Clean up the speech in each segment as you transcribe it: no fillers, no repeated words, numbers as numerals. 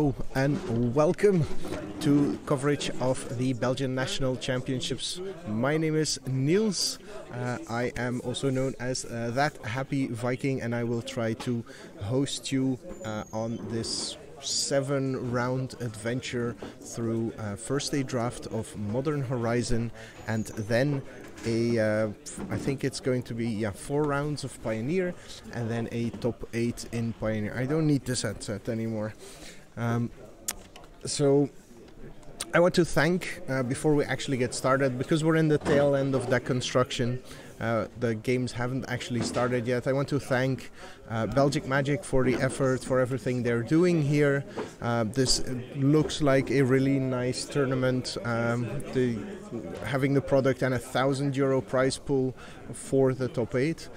Hello and welcome to coverage of the Belgian National Championships. My name is Niels. I am also known as That Happy Viking, and I will try to host you on this 7-round adventure through first a draft of Modern Horizon and then I think it's going to be 4 rounds of Pioneer and then a top 8 in Pioneer. I don't need this headset anymore. So I want to thank, before we actually get started, because we're in the tail end of that construction, the games haven't actually started yet. I want to thank Belgic Magic for the effort, for everything they're doing here. This looks like a really nice tournament. Having the product and €1,000 prize pool for the top 8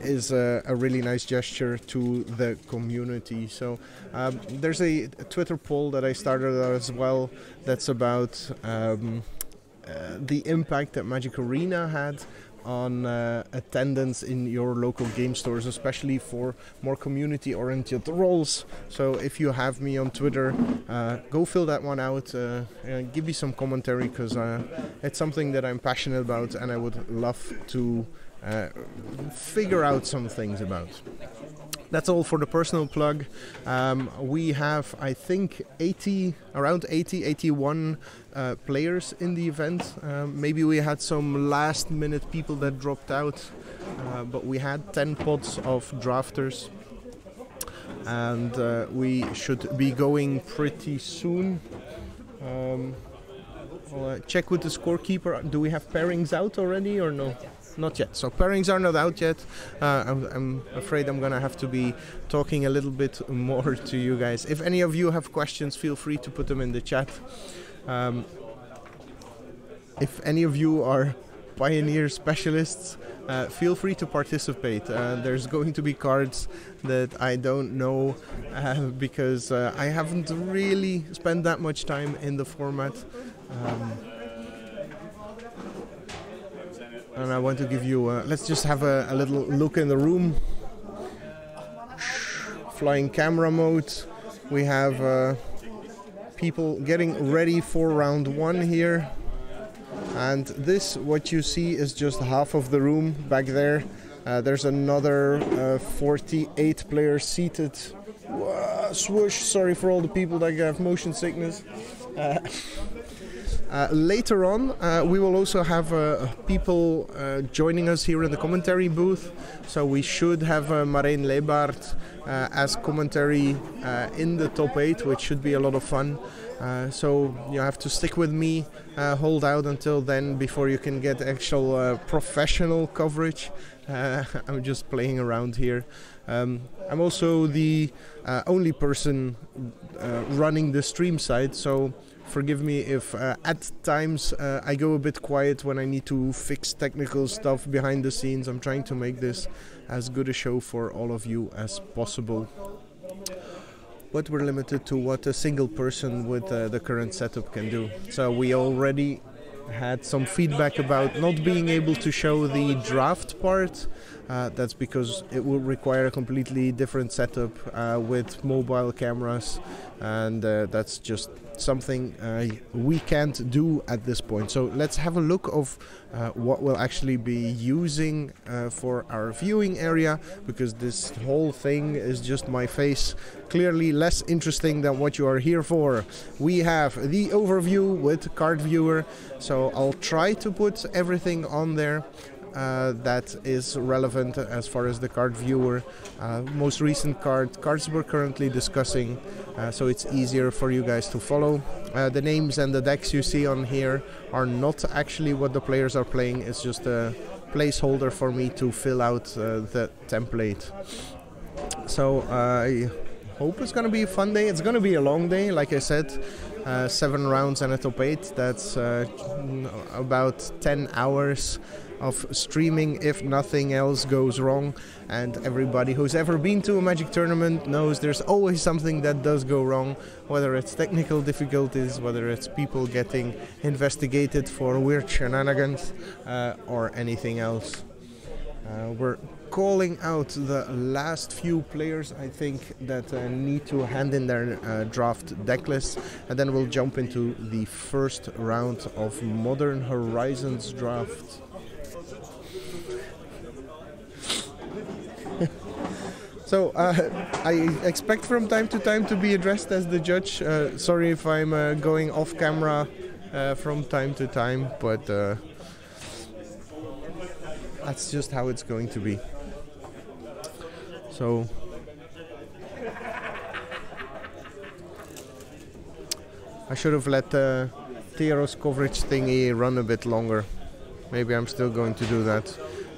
is a really nice gesture to the community. So there's a Twitter poll that I started as well that's about the impact that Magic Arena had on attendance in your local game stores, especially for more community-oriented roles. So if you have me on Twitter, go fill that one out, give me some commentary, because it's something that I'm passionate about and I would love to figure out some things about. That's all for the personal plug. We have, I think, around 81 players in the event. Maybe we had some last-minute people that dropped out, but we had 10 pods of drafters, and we should be going pretty soon. I'll check with the scorekeeper. Do we have pairings out already or no? Not yet. So pairings are not out yet. I'm afraid I'm gonna have to be talking a little bit more to you guys. If any of you have questions, feel free to put them in the chat. If any of you are Pioneer specialists, feel free to participate. There's going to be cards that I don't know because I haven't really spent that much time in the format. And I want to give you, let's just have a little look in the room. Flying camera mode. We have people getting ready for round 1 here. And this, what you see, is just half of the room back there. There's another 48 players seated. Swoosh, sorry for all the people that have motion sickness. Later on, we will also have people joining us here in the commentary booth. So we should have Marijn Leebaert as commentary in the top 8, which should be a lot of fun. So you have to stick with me, hold out until then before you can get actual professional coverage. I'm just playing around here. I'm also the only person running the stream side, so forgive me if at times I go a bit quiet when I need to fix technical stuff behind the scenes. I'm trying to make this as good a show for all of you as possible. But we're limited to what a single person with the current setup can do. So we already had some feedback about not being able to show the draft part. That's because it will require a completely different setup with mobile cameras, and that's just something we can't do at this point. So let's have a look of what we'll actually be using for our viewing area, because this whole thing is just my face, clearly less interesting than what you are here for. We have the overview with card viewer, so I'll try to put everything on there that is relevant as far as the card viewer. Most recent cards we're currently discussing, so it's easier for you guys to follow. The names and the decks you see on here are not actually what the players are playing. It's just a placeholder for me to fill out the template. So I hope it's gonna be a fun day. It's gonna be a long day, like I said. 7 rounds and a top 8. That's about 10 hours of streaming if nothing else goes wrong. And everybody who's ever been to a Magic tournament knows there's always something that does go wrong, whether it's technical difficulties, whether it's people getting investigated for weird shenanigans, or anything else. We're calling out the last few players, I think, that need to hand in their draft deck list, and then we'll jump into the first round of Modern Horizons draft. So I expect from time to time to be addressed as the judge. Sorry if I'm going off camera from time to time, but that's just how it's going to be. So I should have let Theros coverage thingy run a bit longer. Maybe I'm still going to do that.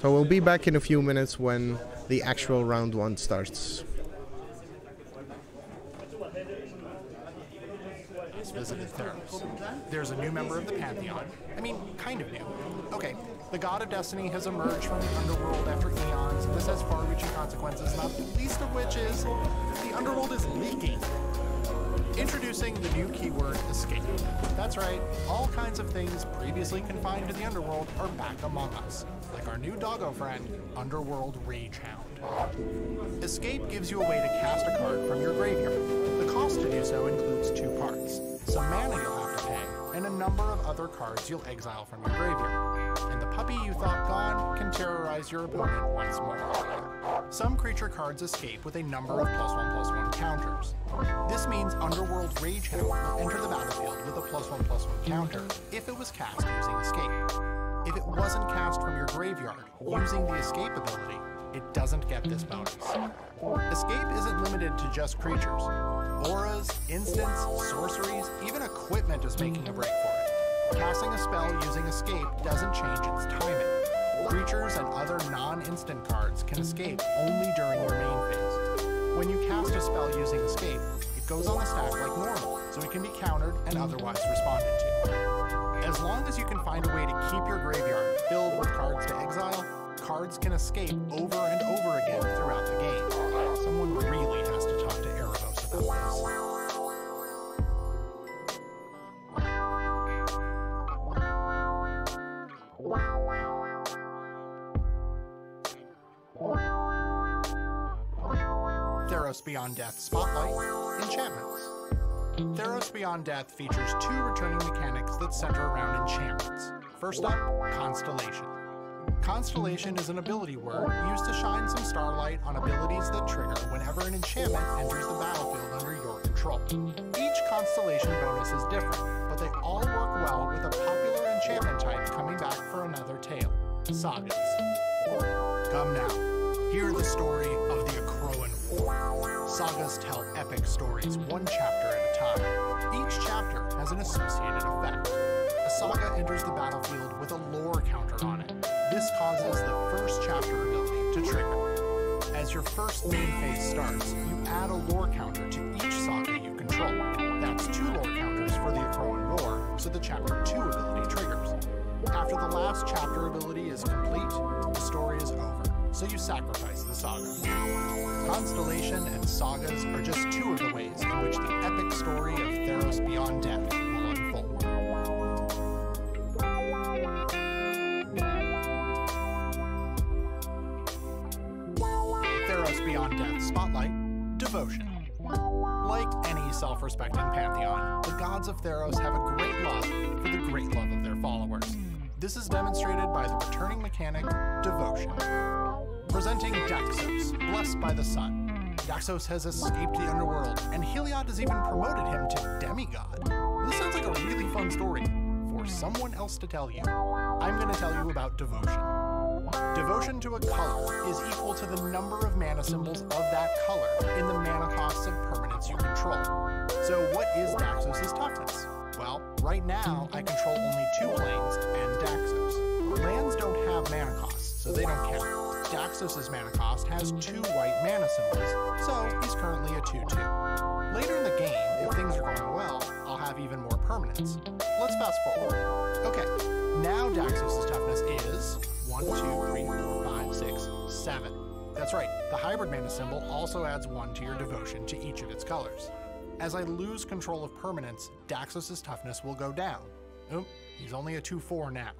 So we'll be back in a few minutes when the actual round 1 starts. Visited Theros. There's a new member of the Pantheon. I mean, kind of new. Okay, the god of destiny has emerged from the underworld after eons. This has far-reaching consequences, not the least of which is the underworld is leaking. Introducing the new keyword, escape. That's right, all kinds of things previously confined to the underworld are back among us, like our new doggo friend, Underworld Ragehound. Escape gives you a way to cast a card from your graveyard. The cost to do so includes 2 parts, some mana you'll have to pay, and a number of other cards you'll exile from your graveyard. And the puppy you thought gone can terrorize your opponent once more. Some creature cards escape with a number of +1/+1 counters. This means Underworld Ragehound will enter the battlefield with a +1/+1 counter if it was cast using escape. If it wasn't cast from your graveyard using the escape ability, it doesn't get this bonus. Escape isn't limited to just creatures. Auras, instants, sorceries, even equipment is making a break for it. Casting a spell using escape doesn't change its timing. Creatures and other non-instant cards can escape only during your main phase. When you cast a spell using escape, it goes on the stack like normal, so it can be countered and otherwise responded to. As long as you can find a way to keep your graveyard filled with cards to exile, cards can escape over and over again throughout the game. Someone really has to talk to Erebos about this. Theros Beyond Death Spotlight, Enchantments. Theros Beyond Death features 2 returning mechanics that center around enchantments. First up, Constellation. Constellation is an ability word used to shine some starlight on abilities that trigger whenever an enchantment enters the battlefield under your control. Each Constellation bonus is different, but they all work well with a popular enchantment type coming back for another tale, Sagas. Come now, hear the story of the Akroan War. Sagas tell epic stories, one chapter at a time. Each chapter has an associated effect. A saga enters the battlefield with a lore counter on it. This causes the first chapter ability to trigger. As your first main phase starts, you add a lore counter to each saga you control. That's 2 lore counters for the Akroan War, so the chapter 2 ability triggers. After the last chapter ability is complete, the story is over, so you sacrifice the saga. Constellation and sagas are just 2 of the ways in which the epic story of Theros Beyond Death will unfold. Theros Beyond Death Spotlight, Devotion. Like any self-respecting pantheon, the gods of Theros have a great love for the great love of their followers. This is demonstrated by the returning mechanic, Devotion. Presenting Daxos, blessed by the sun. Daxos has escaped the underworld, and Heliod has even promoted him to demigod. This sounds like a really fun story for someone else to tell you. I'm going to tell you about Devotion. Devotion to a color is equal to the number of mana symbols of that color in the mana costs of permanents you control. So what is Daxos' toughness? Well, right now I control only 2 planes and Daxos. Lands don't have mana costs, so they don't count. Daxos' mana cost has 2 white mana symbols, so he's currently a 2/2. Later in the game, if things are going well, I'll have even more permanents. Let's fast forward. Okay, now Daxos' toughness is 1, 2, 3, 4, 5, 6, 7. That's right, the hybrid mana symbol also adds 1 to your devotion to each of its colors. As I lose control of permanents, Daxos' toughness will go down. Oop, he's only a 2/4 now.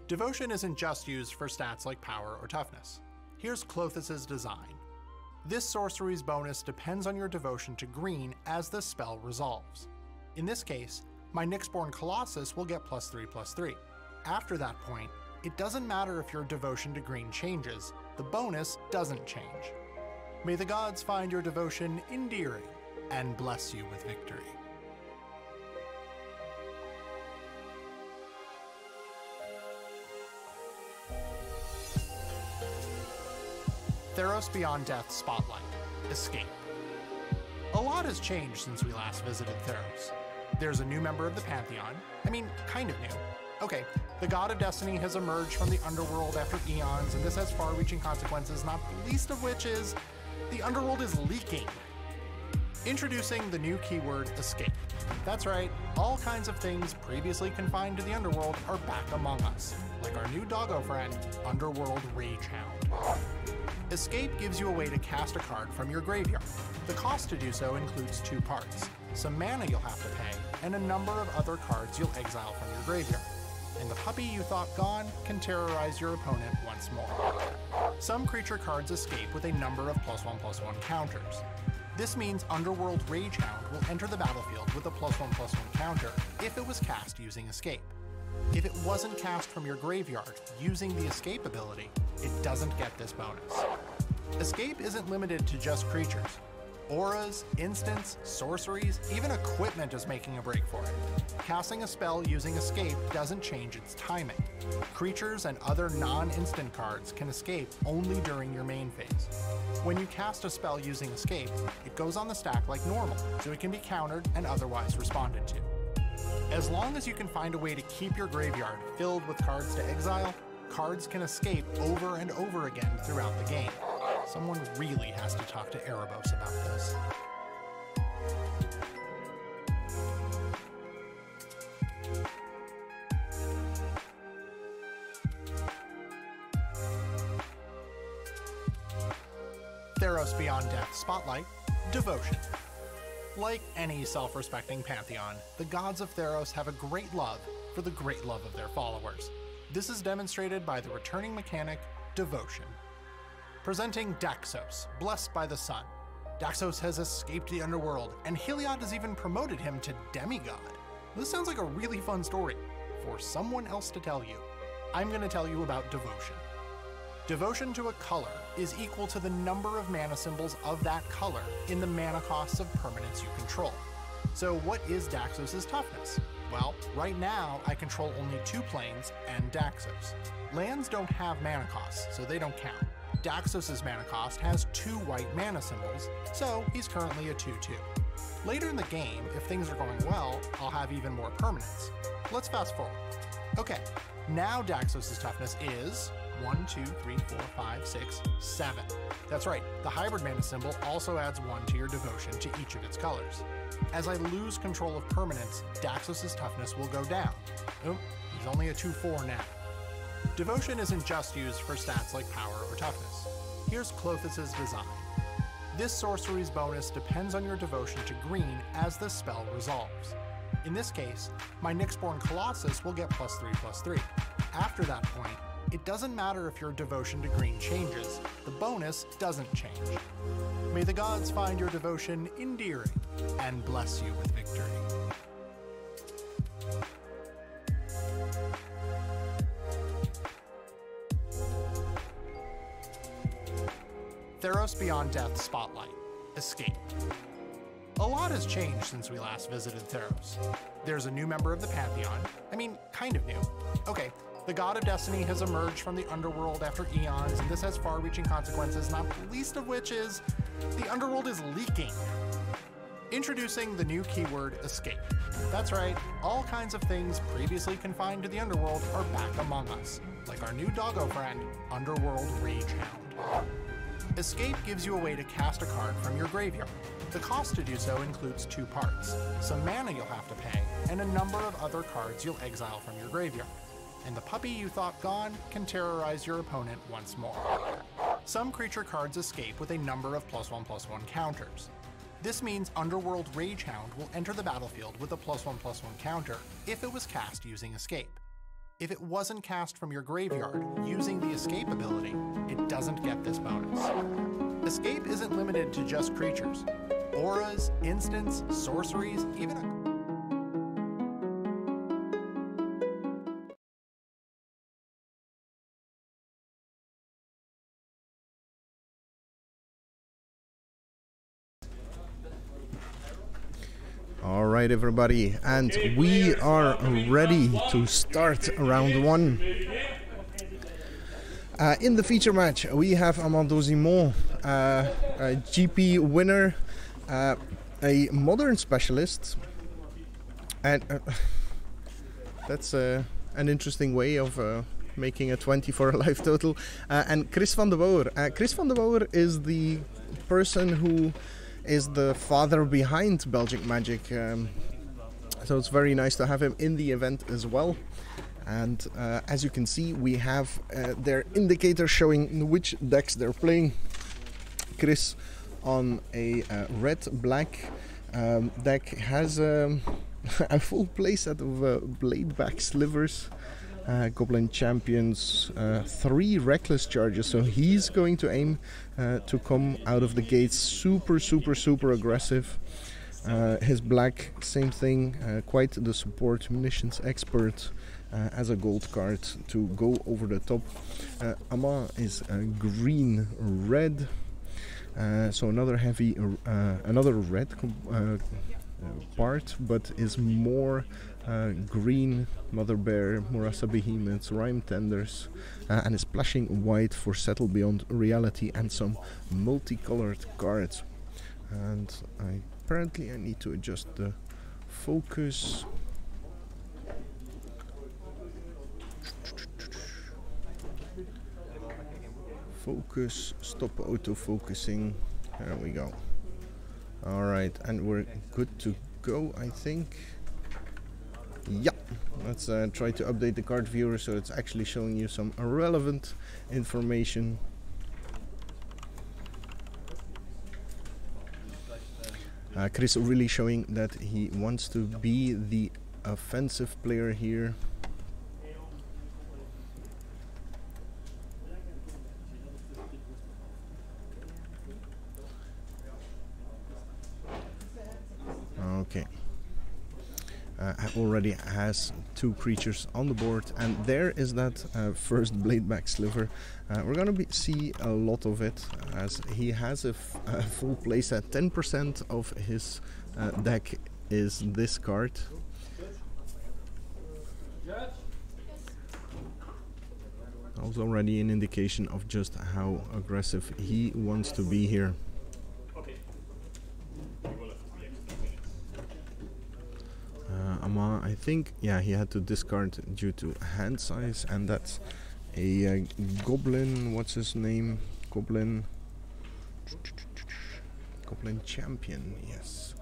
Devotion isn't just used for stats like power or toughness. Here's Clothis' design. This sorcery's bonus depends on your devotion to green as the spell resolves. In this case, my Nyxborn Colossus will get +3/+3. After that point, it doesn't matter if your devotion to green changes, the bonus doesn't change. May the gods find your devotion endearing and bless you with victory. Theros Beyond Death Spotlight. Escape. A lot has changed since we last visited Theros. There's a new member of the Pantheon. I mean, kind of new. Okay, the god of destiny has emerged from the underworld after eons, and this has far-reaching consequences, not the least of which is the underworld is leaking. Introducing the new keyword, escape. That's right, all kinds of things previously confined to the underworld are back among us, like our new doggo friend, Underworld Ragehound. Escape gives you a way to cast a card from your graveyard. The cost to do so includes two parts, some mana you'll have to pay, and a number of other cards you'll exile from your graveyard. And the puppy you thought gone can terrorize your opponent once more. Some creature cards escape with a number of +1/+1 counters. This means Underworld Ragehound will enter the battlefield with a +1/+1 counter if it was cast using escape. If it wasn't cast from your graveyard using the escape ability, it doesn't get this bonus. Escape isn't limited to just creatures. Auras, instants, sorceries, even equipment is making a break for it. Casting a spell using escape doesn't change its timing. Creatures and other non-instant cards can escape only during your main phase. When you cast a spell using escape, it goes on the stack like normal, so it can be countered and otherwise responded to. As long as you can find a way to keep your graveyard filled with cards to exile, cards can escape over and over again throughout the game. Someone really has to talk to Erebos about this. Theros Beyond Death Spotlight, Devotion. Like any self-respecting pantheon, the gods of Theros have a great love for the great love of their followers. This is demonstrated by the returning mechanic, Devotion. Presenting Daxos, blessed by the sun. Daxos has escaped the underworld, and Heliod has even promoted him to demigod. This sounds like a really fun story for someone else to tell you. I'm going to tell you about Devotion. Devotion to a color is equal to the number of mana symbols of that color in the mana costs of permanents you control. So what is Daxos' toughness? Well, right now I control only 2 planes and Daxos. Lands don't have mana costs, so they don't count. Daxos' mana cost has 2 white mana symbols, so he's currently a 2/2. Later in the game, if things are going well, I'll have even more permanents. Let's fast forward. Okay, now Daxos' toughness is 1, 2, 3, 4, 5, 6, 7. That's right, the hybrid mana symbol also adds 1 to your devotion to each of its colors. As I lose control of permanents, Daxos' toughness will go down. Oh, he's only a 2/4 now. Devotion isn't just used for stats like power or toughness. Here's Clothis' design. This sorcery's bonus depends on your devotion to green as the spell resolves. In this case, my Nyxborn Colossus will get +3/+3. After that point, it doesn't matter if your devotion to green changes, the bonus doesn't change. May the gods find your devotion endearing and bless you with victory. Theros Beyond Death Spotlight. Escape. A lot has changed since we last visited Theros. There's a new member of the Pantheon. I mean, kind of new. Okay, the god of destiny has emerged from the underworld after eons, and this has far-reaching consequences, not the least of which is the underworld is leaking. Introducing the new keyword, escape. That's right, all kinds of things previously confined to the underworld are back among us, like our new doggo friend, Underworld Ragehound. Escape gives you a way to cast a card from your graveyard. The cost to do so includes 2 parts, some mana you'll have to pay, and a number of other cards you'll exile from your graveyard. And the puppy you thought gone can terrorize your opponent once more. Some creature cards escape with a number of +1/+1 counters. This means Underworld Ragehound will enter the battlefield with a +1/+1 counter if it was cast using escape. If it wasn't cast from your graveyard using the escape ability, it doesn't get this bonus. Escape isn't limited to just creatures. Auras, instants, sorceries, even a... All right, everybody, and we are ready to start round one. In the feature match, we have Amand Dosimont, a GP winner, a modern specialist, and that's an interesting way of making a 20 for a life total. And Chris van de Wouwer. Chris van de Wouwer is the person who is the father behind Belgic Magic, so it's very nice to have him in the event as well. And as you can see, we have their indicator showing which decks they're playing. Chris on a red-black deck has a full playset of blade-back slivers, Goblin Champions, 3 reckless charges, so he's going to aim to come out of the gates super aggressive. His black, same thing, quite the support, munitions expert, as a gold card to go over the top. Amand is green red, so another heavy, another red part, but is more green, Mother Bear, Murasa Behemoths, Rhyme Tenders, and is splashing white for Settle Beyond Reality and some multicolored cards. And apparently I need to adjust the focus. Focus, stop auto-focusing. There we go. Alright, and we're good to go, I think. Yeah, let's try to update the card viewer so it's actually showing you some relevant information. Chris really showing that he wants to be the offensive player here. Okay. Already has 2 creatures on the board, and there is that first bladeback sliver. We're gonna see a lot of it, as he has a full playset. 10% of his deck is this card. That was already an indication of just how aggressive he wants to be here. Amand, I think, yeah, he had to discard due to hand size, and that's a goblin. What's his name? Goblin Champion, yes,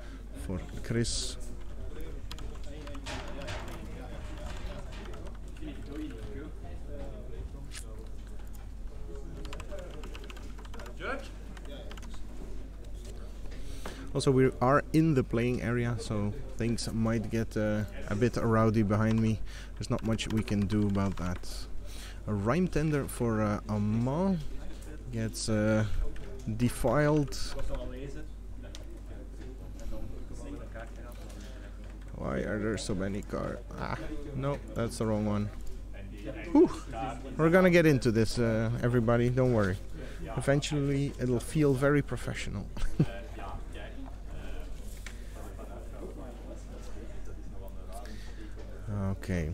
for Chris. Also, we are in the playing area, so things might get a bit rowdy behind me. There's not much we can do about that. A Rhyme Tender for Amand gets defiled. Why are there so many cards? Ah, no, that's the wrong one. Whew. We're gonna get into this, everybody, don't worry. Eventually, it'll feel very professional. Okay,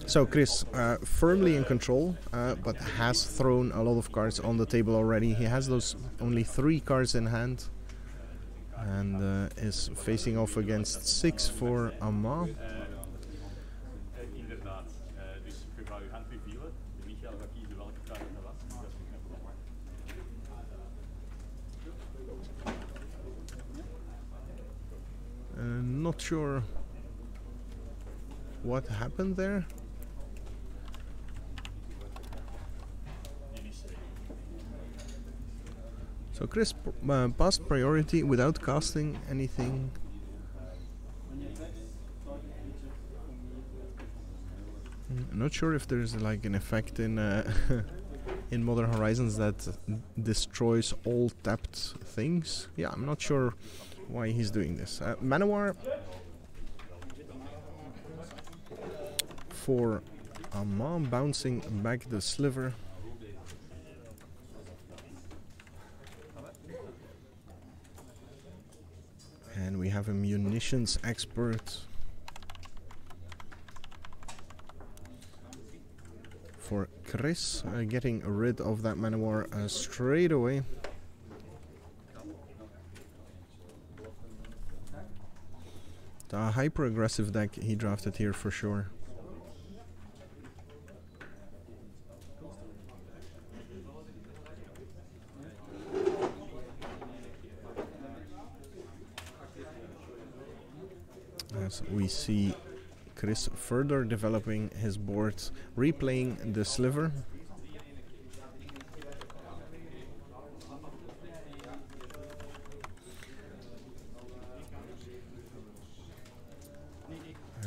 so Chris, firmly in control, but has thrown a lot of cards on the table already. He has those only 3 cards in hand, and is facing off against 6 for Amand. Not sure what happened there. So Chris passed priority without casting anything. I'm not sure if there's like an effect in in Modern Horizons that destroys all tapped things. Yeah, I'm not sure why he's doing this. Manowar for Amand, bouncing back the sliver. And we have a munitions expert for Chris, getting rid of that Manowar straight away. The hyper aggressive deck he drafted here for sure. As we see Chris further developing his boards, replaying the sliver.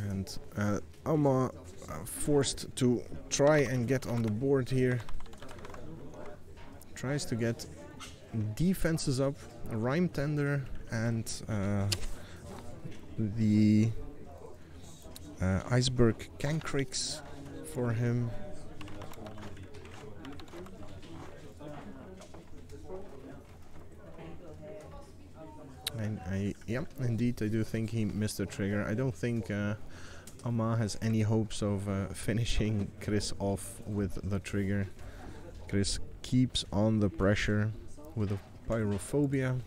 And Amand forced to try and get on the board here. Tries to get defenses up, a Rhyme Tender, and the Iceberg Cancrix for him. And yeah, indeed, I do think he missed the trigger. I don't think Amand has any hopes of finishing Chris off with the trigger. Chris keeps on the pressure with a Pyrophobia.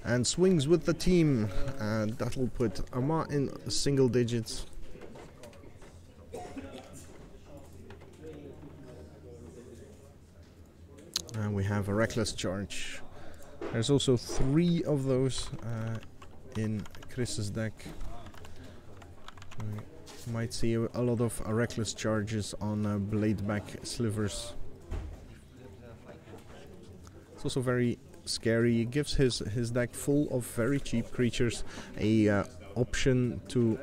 And swings with the team, and that'll put Amand in single digits. And we have a Reckless Charge. There's also 3 of those in Chris's deck. We might see a lot of Reckless Charges on Bladeback Slivers. It's also very scary. It gives his deck full of very cheap creatures a option to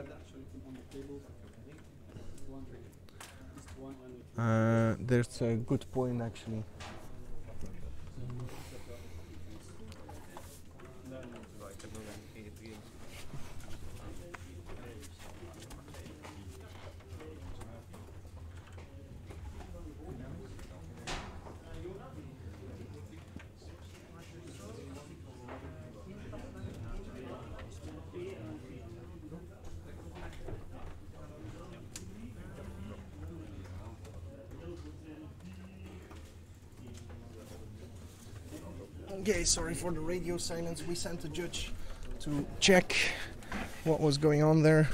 there's a good point actually. Okay, sorry for the radio silence. We sent a judge to check what was going on there.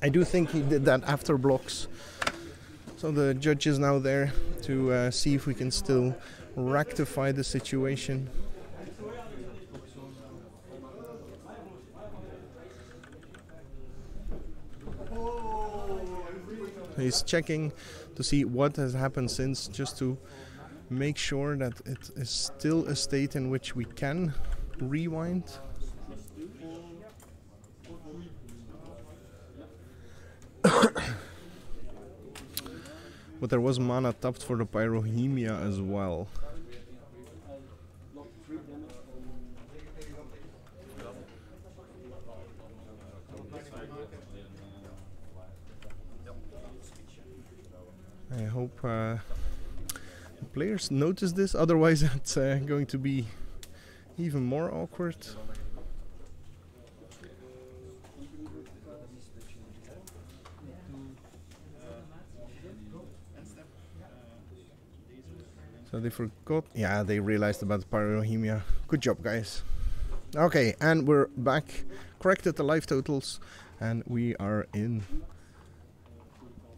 I do think he did that after blocks. So the judge is now there to see if we can still rectify the situation. He's checking to see what has happened since, just to make sure that it is still a state in which we can rewind. But there was mana tapped for the Pyrohemia as well. I hope players notice this, otherwise it's going to be even more awkward. So they forgot, yeah, they realized about the Pyrohemia. Good job, guys. Okay, and we're back, corrected the life totals, and we are in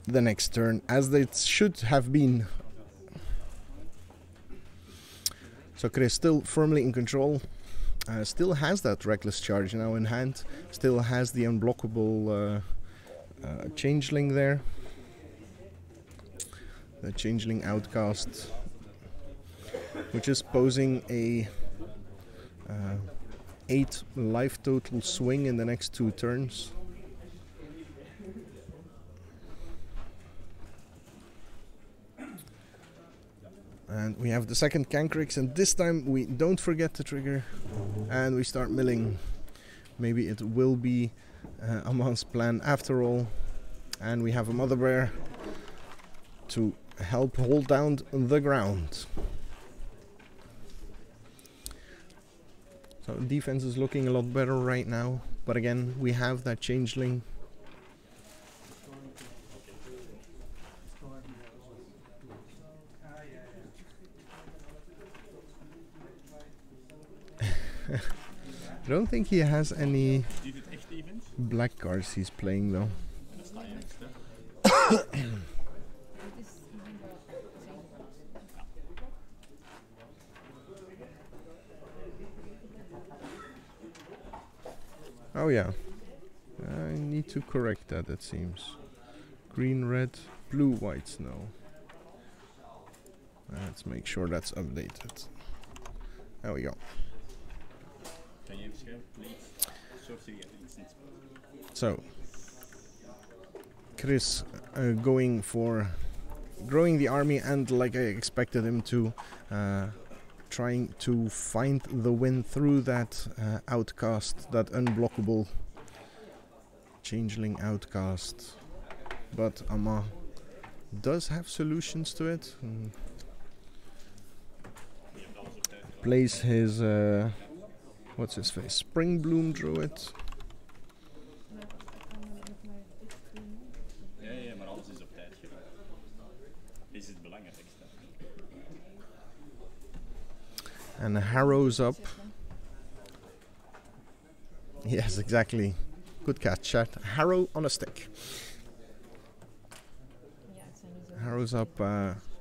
the next turn, as it should have been. So Chris still firmly in control, still has that Reckless Charge now in hand, still has the unblockable Changeling there, the Changeling Outcast. which is posing a 8 life total swing in the next 2 turns. And we have the second Cancrix, and this time we don't forget the trigger and we start milling. Maybe it will be Amand's plan after all. And we have a Mother Bear to help hold down the ground. So defense is looking a lot better right now, but again we have that changeling. I don't think he has any black cards he's playing though. Oh yeah, I need to correct that, it seems. Green, red, blue, white snow. Let's make sure that's updated. There we go. So, Chris going for growing the army, and like I expected him to, trying to find the win through that outcast, that unblockable changeling outcast. But Amand does have solutions to it. Plays his what's his face? Spring Bloom Druid. And harrows up. Yes, exactly. Good catch, chat. Harrow on a stick. Harrows up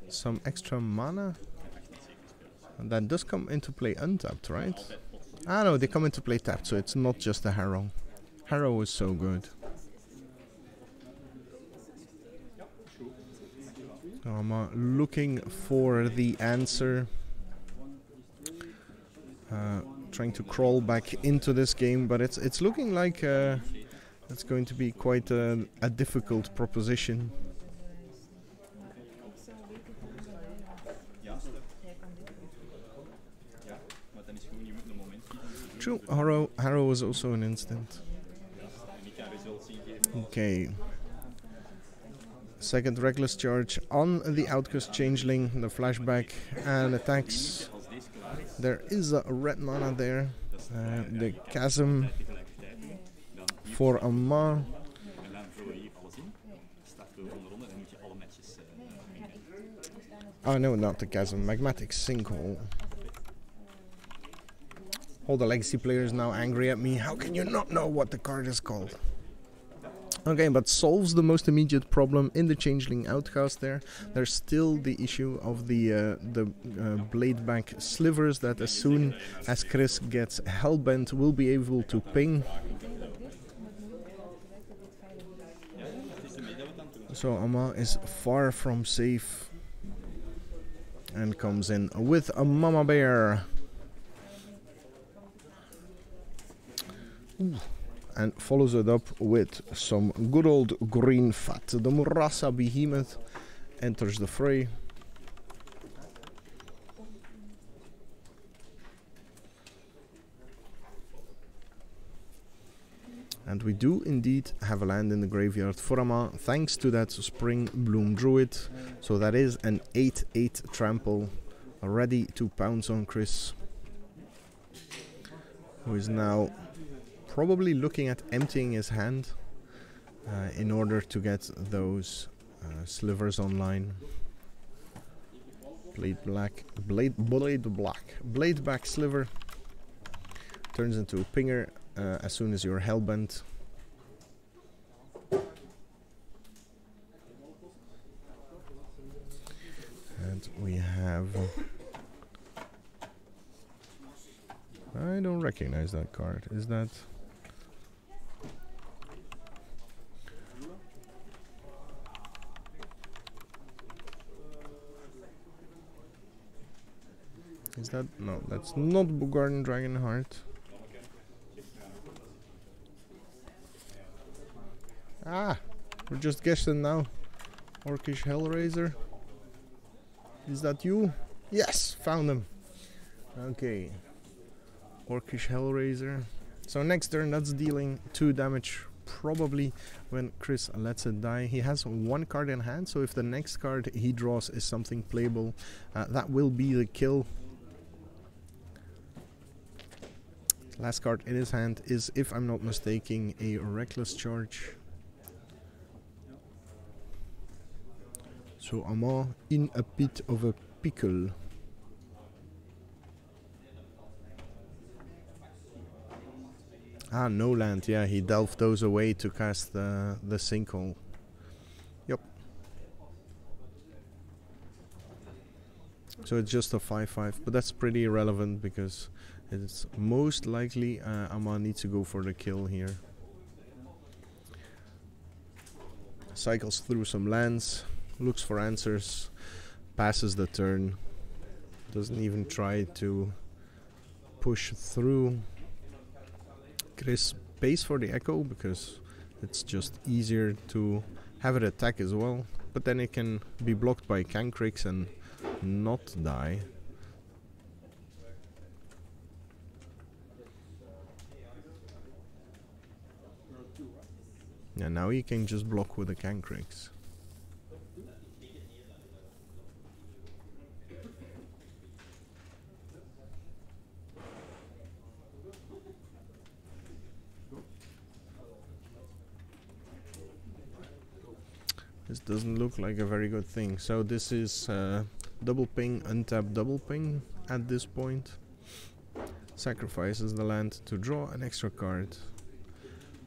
some extra mana. And that does come into play untapped, right? Ah no, they come into play tapped, so it's not just a Harrow. Harrow is so good. So I'm looking for the answer. Trying to crawl back into this game, but it's looking like it's going to be quite a difficult proposition. True, Harrow was also an instant. Okay. Second reckless charge on the Outcast Changeling, the flashback, and attacks. There is a red mana there. The Chasm for Amand. Oh no, not the Chasm, Magmatic Sinkhole. All the legacy players now angry at me. How can you not know what the card is called? Okay, but solves the most immediate problem in the Changeling Outcast there. There's still the issue of the Bladeback slivers that as soon as Chris gets Hellbent will be able to ping. So Amand is far from safe and comes in with a Mama Bear. Ooh. And follows it up with some good old green fat. The Murasa Behemoth enters the fray. And we do indeed have a land in the graveyard for Amand, thanks to that Spring Bloom Druid. So that is an 8/8 trample, ready to pounce on Chris, who is now probably looking at emptying his hand in order to get those slivers online. Bladeback sliver turns into a pinger as soon as you're hellbent. And we have... I don't recognize that card. Is that... Is that? No, that's not Bugarden Dragonheart. Ah, we're just guessing now. Orcish Hellraiser. Is that you? Yes, found him. Okay. Orcish Hellraiser. So next turn, that's dealing 2 damage. Probably when Chris lets it die. He has 1 card in hand, so if the next card he draws is something playable, that will be the kill. Last card in his hand is, if I'm not mistaken, a Reckless Charge. So Amand in a bit of a pickle. Ah, no land, yeah, he delved those away to cast the sinkhole. Yep. So it's just a 5/5, but that's pretty irrelevant because it's most likely Amand needs to go for the kill here. Cycles through some lands, looks for answers, passes the turn, doesn't even try to push through. Chris pays for the echo because it's just easier to have it attack as well, but then it can be blocked by Cancrix and not die. And now he can just block with the Cancrix. This doesn't look like a very good thing. So this is double ping, untap, double ping at this point. Sacrifices the land to draw an extra card.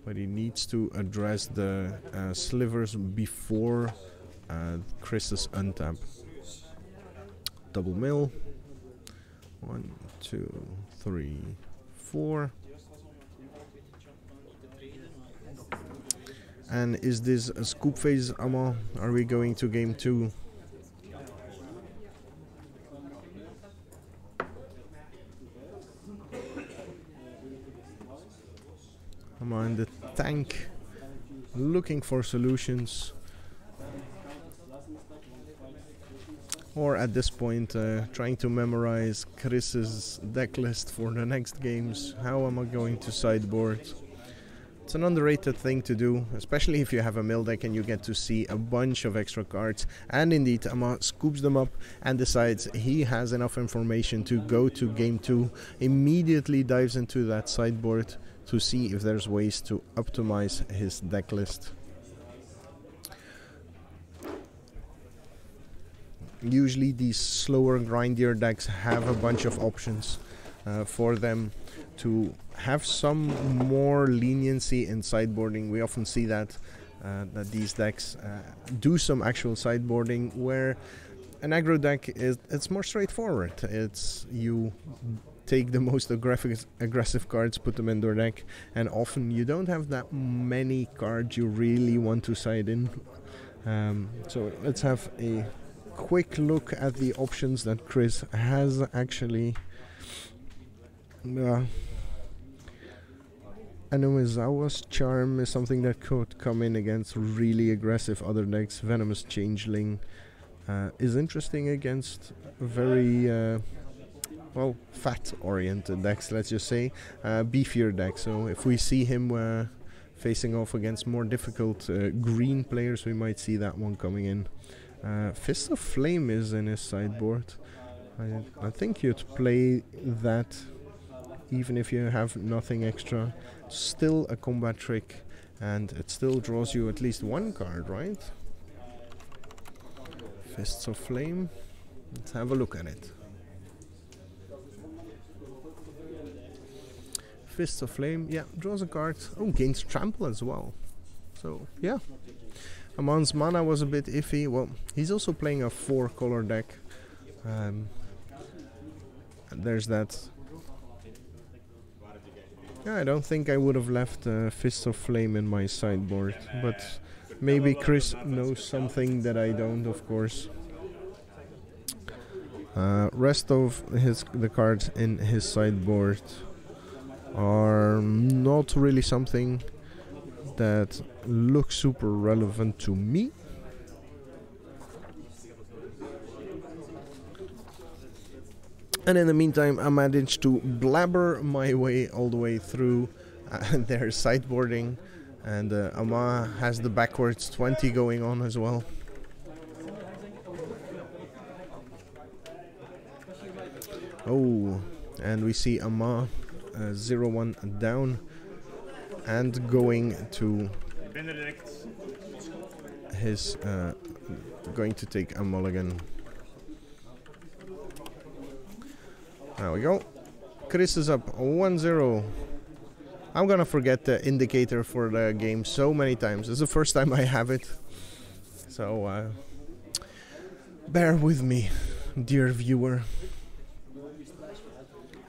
But he needs to address the slivers before Chris's untap. Double mill. 1, 2, 3, 4. And is this a scoop phase, Amand? Are we going to game 2? Amand, the tank, looking for solutions. Or at this point, trying to memorize Chris's deck list for the next games. How am I going to sideboard? It's an underrated thing to do, especially if you have a mill deck and you get to see a bunch of extra cards. And indeed, Amand scoops them up and decides he has enough information to go to game 2. Immediately dives into that sideboard to see if there's ways to optimize his deck list. Usually these slower, grindier decks have a bunch of options for them to have some more leniency in sideboarding. We often see that these decks do some actual sideboarding, where an aggro deck it's more straightforward. It's you take the most aggressive cards, put them in their deck, and often you don't have that many cards you really want to side in. So let's have a quick look at the options that Chris has actually. Anomizawa's Charm is something that could come in against really aggressive other decks. Venomous Changeling is interesting against very well, fat-oriented decks, let's just say. Beefier decks. So if we see him facing off against more difficult green players, we might see that one coming in. Fist of Flame is in his sideboard. I think you'd play that even if you have nothing extra. Still a combat trick, and it still draws you at least 1 card, right? Fists of Flame. Let's have a look at it. Fists of Flame, yeah, draws a card. Oh, gains Trample as well. So, yeah. Amand's mana was a bit iffy. Well, he's also playing a 4-color deck. And there's that. Yeah, I don't think I would have left Fist of Flame in my sideboard, but maybe Chris knows something that I don't, of course. Rest of the cards in his sideboard are not really something that looks super relevant to me. And in the meantime, I managed to blabber my way all the way through their sideboarding, and Amand has the backwards 20 going on as well. Oh, and we see Amand 0-1 down and going to his going to take a mulligan. There we go. Chris is up 1-0. I'm gonna forget the indicator for the game so many times. This is the first time I have it, so bear with me, dear viewer.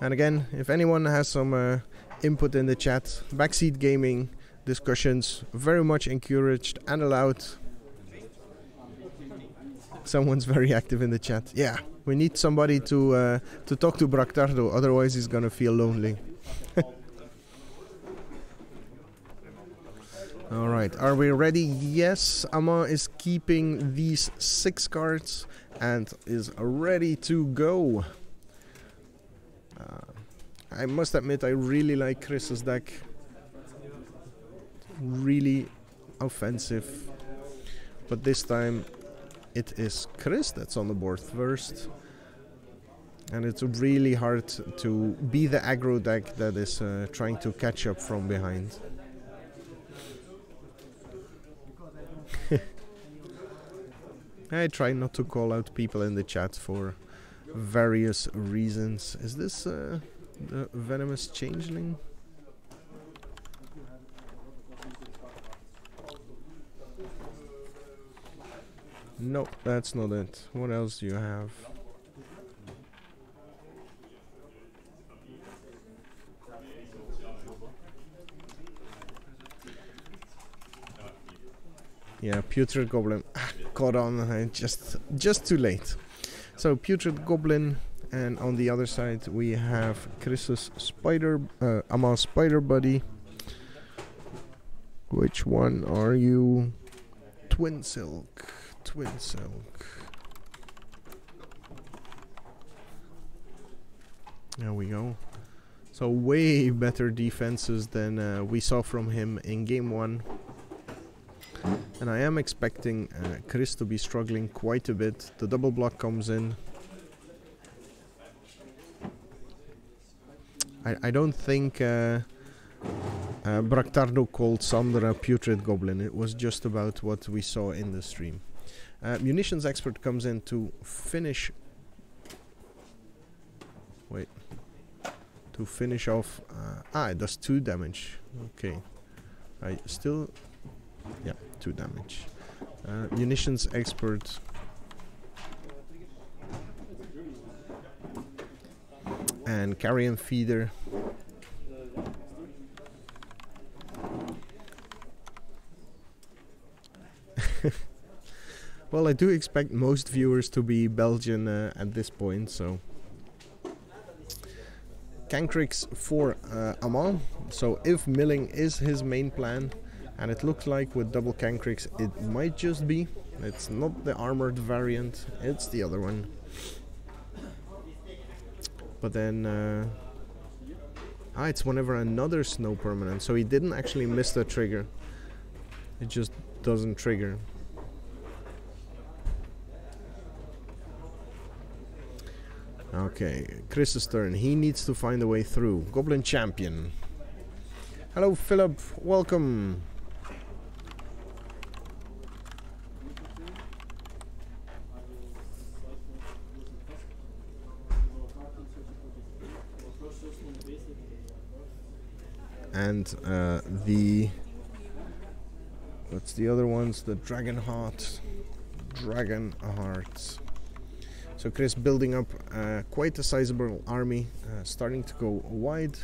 And again, if anyone has some input in the chat, backseat gaming discussions very much encouraged and allowed. Someone's very active in the chat. Yeah, we need somebody to talk to Bractardo, otherwise he's gonna feel lonely. Alright, are we ready? Yes, Amand is keeping these 6 cards and is ready to go. I must admit, I really like Chris's deck. Really offensive. But this time it is Chris that's on the board first. And it's really hard to be the aggro deck that is trying to catch up from behind. I try not to call out people in the chat for various reasons. Is this the venomous changeling? No, that's not it. What else do you have? Yeah, Putrid Goblin. Caught on, just too late. So Putrid Goblin, and on the other side we have Chris's spider, Amand's spider buddy. Which one are you? Twin Silk. Twin Silk. There we go. So way better defenses than we saw from him in game 1. And I am expecting Chris to be struggling quite a bit. The double block comes in. I don't think Bractardo called Sandra Putrid Goblin. It was just about what we saw in the stream. Munitions Expert comes in to finish... Wait. To finish off... it does 2 damage. Okay. I still... Yeah, 2 damage. Munitions Expert. And Carrion Feeder. Well, I do expect most viewers to be Belgian at this point, so... Cancrix for Amand. So if milling is his main plan, and it looks like with double Cancrix it might just be. It's not the armored variant, it's the other one. But then... it's whenever another snow permanent, so he didn't actually miss the trigger. It just doesn't trigger. Okay, Chris's turn. He needs to find a way through. Goblin Champion. Hello Philip, welcome. And what's the other ones? The Dragon Heart. So Chris building up quite a sizable army, starting to go wide.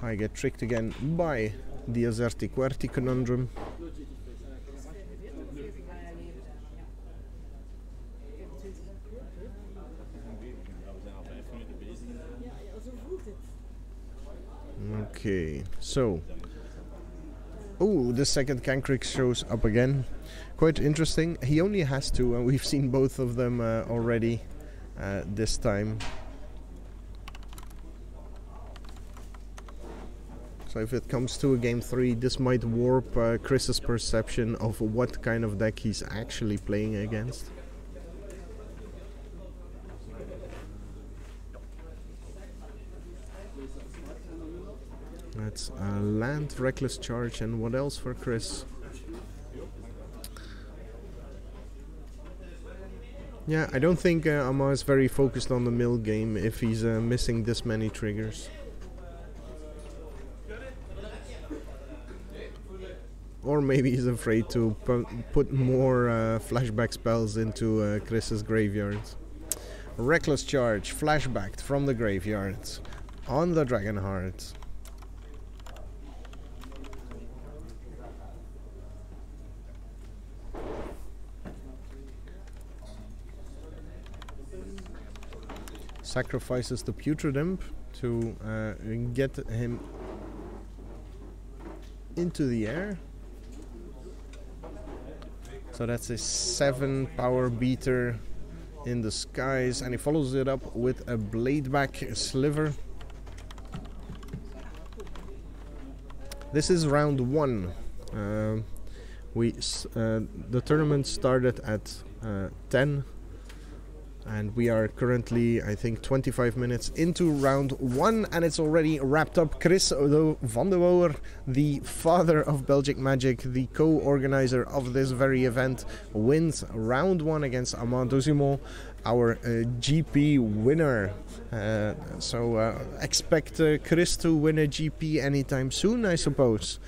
I get tricked again by the Azerti Querti conundrum. Okay, so... Oh, the second Cancrix shows up again. Quite interesting. He only has two, and we've seen both of them already this time. So if it comes to a game 3, this might warp Chris's perception of what kind of deck he's actually playing against. That's land, reckless charge, and what else for Chris? Yeah, I don't think Amand is very focused on the mill game if he's missing this many triggers. Or maybe he's afraid to put more flashback spells into Chris's graveyard. Reckless charge, flashbacked from the graveyard on the Dragonheart. Sacrifices the Putrid Imp to get him into the air. So that's a 7 power beater in the skies, and he follows it up with a Bladeback Sliver. This is round 1. The tournament started at 10. And we are currently, I think, 25 minutes into round 1, and it's already wrapped up. Chris van de Wouwer, the father of Belgic Magic, the co-organizer of this very event, wins round 1 against Amand Dosimont, our GP winner. So expect Chris to win a GP anytime soon, I suppose.